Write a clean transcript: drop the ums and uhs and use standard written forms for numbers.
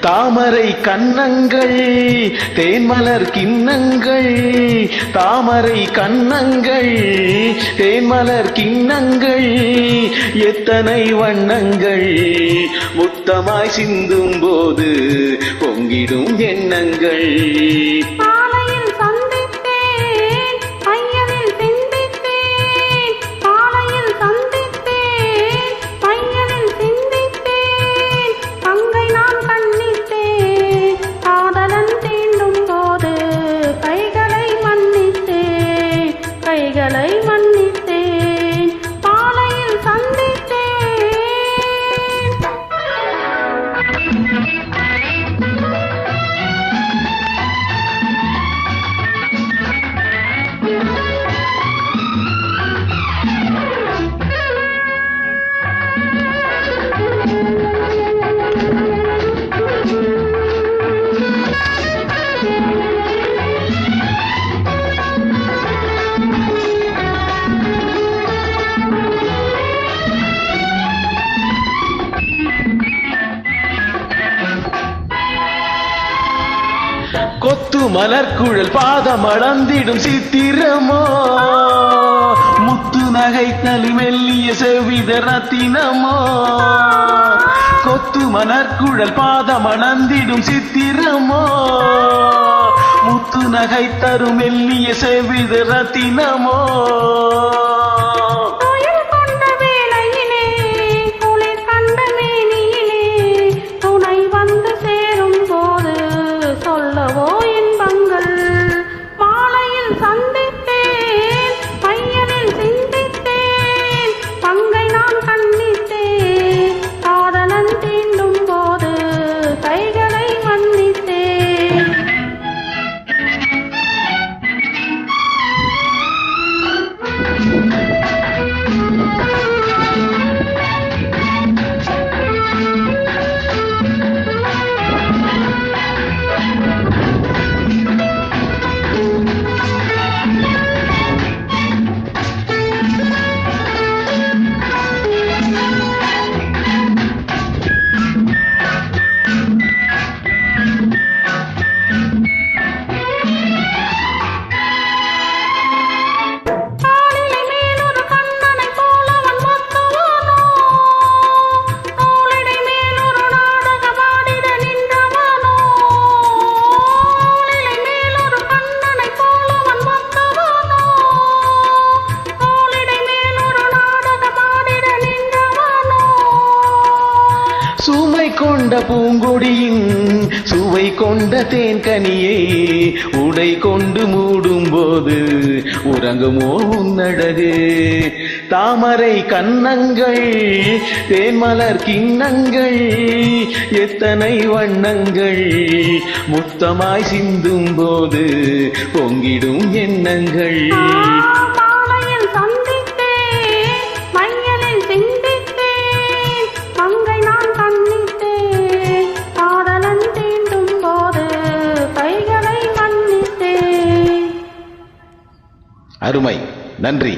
தாமரை கன்னங்கள் தேன்மலர் கிண்ணங்கள், தாமரை கன்னங்கள் தேன்மலர் கிண்ணங்கள், எத்தனை வண்ணங்கள் முத்தமாய் சிந்தும் போது பொங்கிடும் எண்ணங்கள். கொத்து மலர்குழல் பாதம் அளந்திடும் சித்திரமோ, முத்து நகை தலி மெல்லிய செவித ரத்தினமோ. கொத்து மலர்குழல் பாதம் அளந்திடும் சித்திரமோ, முத்து நகை தரும் மெல்லிய செவித ரத்தினமோ. சுமை கொண்ட பூங்கொடியின் சுவை கொண்ட தேன்கனியை உடை கொண்டு மூடும் போது உறங்குமோ உன்னழகு. தாமரை கன்னங்கள் தேன்மலர் கிண்ணங்கள், எத்தனை வண்ணங்கள் முத்தமாய் சிந்தும் போது பொங்கிடும் எண்ணங்கள். அருமை, நன்றி.